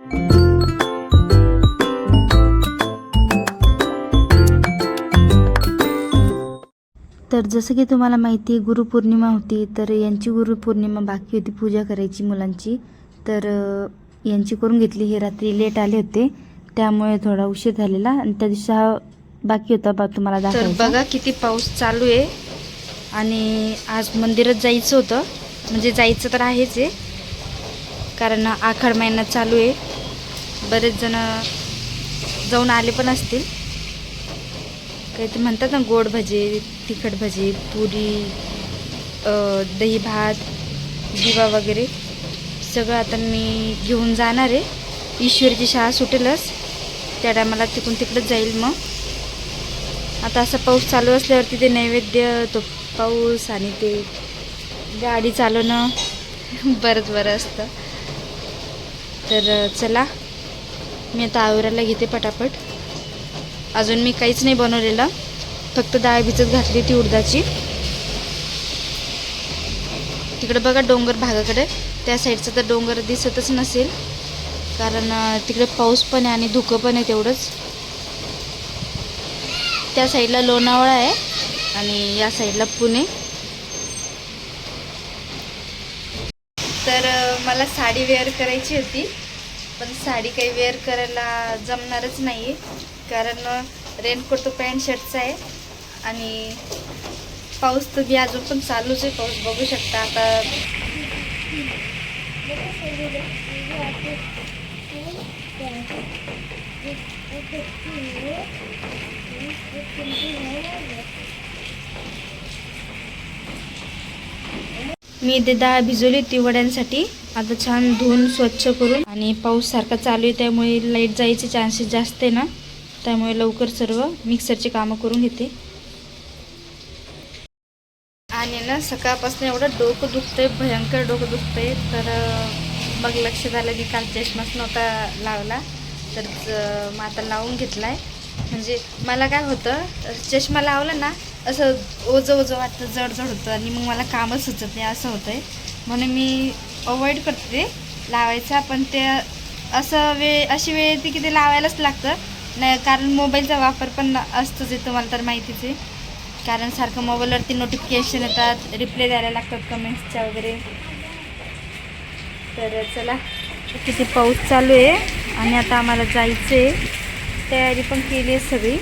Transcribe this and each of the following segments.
तर जसं की तुम्हाला माहिती आहे गुरुपौर्णिमा होती, तर यांची गुरुपौर्णिमा बाकी होती पूजा करायची मुलांची. तर यांची करून घेतली. हे रात्री लेट आले होते त्यामुळे थोडा उशीर झालेला आणि त्या दिवशी हा बाकी होता तुम्हाला दाखवायचा. तर बघा किती पाऊस चालू आहे आणि आज मंदिरात जायचं होतं, म्हणजे जायचं तर आहेच आहे कारण आखाड महिना चालू आहे. बरेच जण जाऊन आले पण असतील. काही ते म्हणतात ना गोड भजे, तिखट भजे, पुरी, दही भात, दिवा वगैरे सगळं आता मी घेऊन जाणार आहे. ईश्वरीची शाळा सुटेलच त्या टायमाला तिकडेच जाईल. मग आता असा पाऊस चालू असल्यावरती ते नैवेद्य, तो पाऊस आणि ते गाडी चालवणं बरं असतं. तर चला मी आता आवरायला घेते पटापट. अजून मी काहीच नाही बनवलेलं, फक्त डाळ भिजत घातली ती उडदाची. तिकडे बघा डोंगर भागाकडे, त्या साईडचं तर डोंगर दिसतच नसेल कारण तिकडे पाऊस पण आहे आणि धुकं पण आहे तेवढंच. त्या साईडला लोणावळा आहे आणि या साईडला पुणे. तर मला साडी वेअर करायची होती, पण साडी काही वेअर करायला जमणारच नाही आहे कारण रेनकोट तो पॅन्ट शर्टचा आहे आणि पाऊस तर बी अजून पण चालूच आहे. पाऊस बघू शकता आता. मी इथे डाळ भिजवली ती वड्यांसाठी. आता छान धुवून स्वच्छ करून, आणि पाऊस सारखा चालू आहे त्यामुळे लाईट जायचे चान्सेस जास्त आहे ना, त्यामुळे लवकर सर्व मिक्सरची कामं करून घेते. आणि ना सकाळपासून एवढं डोकं दुखतंय, भयंकर डोकं दुखतंय. तर मग लक्षात आलं की काल चष्माच नव्हता लावला, तर मग आता लावून घेतला आहे. म्हणजे मला काय होतं, चष्मा लावला ना असं ओझं वाटतं, जड होतं आणि मग मला कामच सुचत नाही असं होतं आहे. म्हणून मी अवॉइड करते लावायचा. पण ते अशी वेळ येते की ते लावायलाच लागतं नाही, कारण मोबाईलचा वापर पण असतोच आहे, तुम्हाला तर माहितीच आहे. कारण सारखं मोबाईलवरती नोटिफिकेशन येतात, रिप्लाय द्यायला लागतात कमेंट्सच्या वगैरे. तर चला, किती पाऊस चालू आहे आणि आता आम्हाला जायचं आहे. तयारी पण केली आहे सगळी.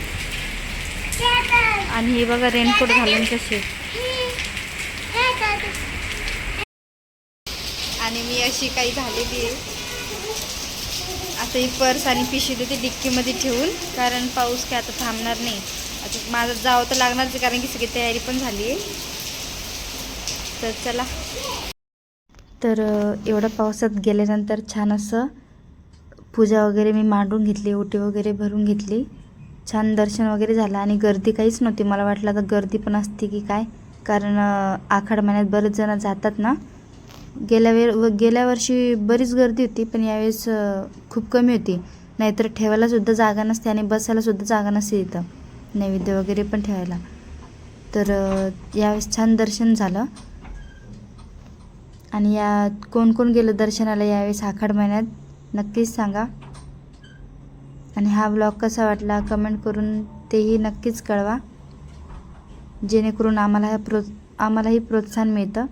आणि हे बघा रेनकोट घालून कसे. आणि मी अशी काही झालेली आहे. आता ही पर्स आणि पिशवी देते डिक्कीमध्ये ठेवून, कारण पाऊस काय आता थांबणार नाही. आता माझं जावं तर लागणारच आहे कारण की सगळी तयारी पण झाली आहे. तर चला. तर एवढ्या पावसात गेल्यानंतर छान असं पूजा वगैरे मी मांडून घेतली, ओटी वगैरे भरून घेतली. छान दर्शन वगैरे झालं आणि गर्दी काहीच नव्हती. मला वाटलं आता गर्दी पण असते की काय, कारण आखाड महिन्यात बरेच जण जातात ना. गेल्या वर्षी बरीच गर्दी होती, पण यावेळेस खूप कमी होती. नाहीतर ठेवायलासुद्धा जागा नसते आणि बसायलासुद्धा जागा नसते इथं, नैवेद्य वगैरे पण ठेवायला. तर यावेळेस छान दर्शन झालं. आणि कोण कोण गेलं दर्शनाला यावेळेस आखाड महिन्यात नक्कीच सांगा. आणि हा व्लॉग कसा वाटला कमेंट करून तेही नक्कीच कळवा, जेणेकरून आम्हालाही प्रोत्साहन मिळतं.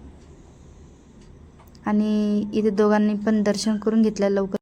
आणि इथे दोघांनी पण दर्शन करून घेतलं लवकर.